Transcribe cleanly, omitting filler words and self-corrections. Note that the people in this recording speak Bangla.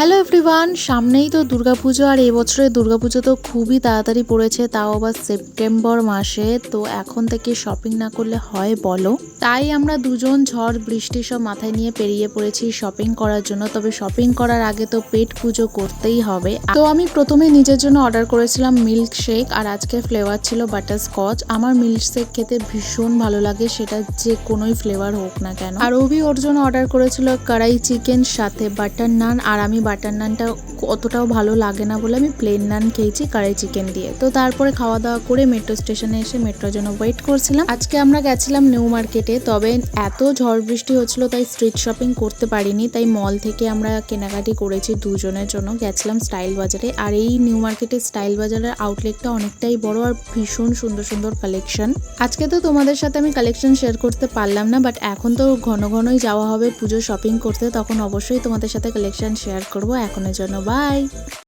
হ্যালো এভরিওয়ান, সামনেই তো দুর্গাপুজো। আর এবছরের দুর্গাপুজো তো খুবই তাড়াতাড়ি পড়েছে, তাও আবার সেপ্টেম্বর মাসে। তো এখন থেকে শপিং না করলে হয় বলো? তাই আমরা দুজন ঝড় বৃষ্টি সব মাথায় নিয়ে পেরিয়ে পড়েছি শপিং করার জন্য। তবে শপিং করার আগে তো পেট পুজো করতেই হবে। তো আমি প্রথমে নিজের জন্য অর্ডার করেছিলাম মিল্ক শেক, আর আজকে ফ্লেভার ছিল বাটারস্কচ। আমার মিল্ক শেক খেতে ভীষণ ভালো লাগে, সেটা যে কোনোই ফ্লেভার হোক না কেন। আর ওর জন্য অর্ডার করেছিল কড়াই চিকেন সাথে বাটার নান। আর আমি বাটার নানটা অতটাও ভালো লাগে না বলে আমি প্লেন নান খেয়েছি কড়াই চিকেন দিয়ে। তো তারপরে খাওয়া দাওয়া করে মেট্রো স্টেশনে এসে মেট্রোর জন্য ওয়েট করছিলাম। আজকে আমরা গেছিলাম নিউ মার্কেটে, তবে এত ঝড় বৃষ্টি হচ্ছিল তাই স্ট্রিট শপিং করতে পারিনি। তাই মল থেকে আমরা কেনাকাটি করেছি দুজনের জন্য। গেছিলাম স্টাইল বাজারে, আর এই নিউ মার্কেটের স্টাইল বাজারের আউটলেটটা অনেকটাই বড় আর ভীষণ সুন্দর সুন্দর কালেকশন। আজকে তো তোমাদের সাথে আমি কালেকশন শেয়ার করতে পারলাম না, বাট এখন তো ঘন ঘনই যাওয়া হবে পুজো শপিং করতে, তখন অবশ্যই তোমাদের সাথে কালেকশন শেয়ার করবো। এখনের জন্য বাই।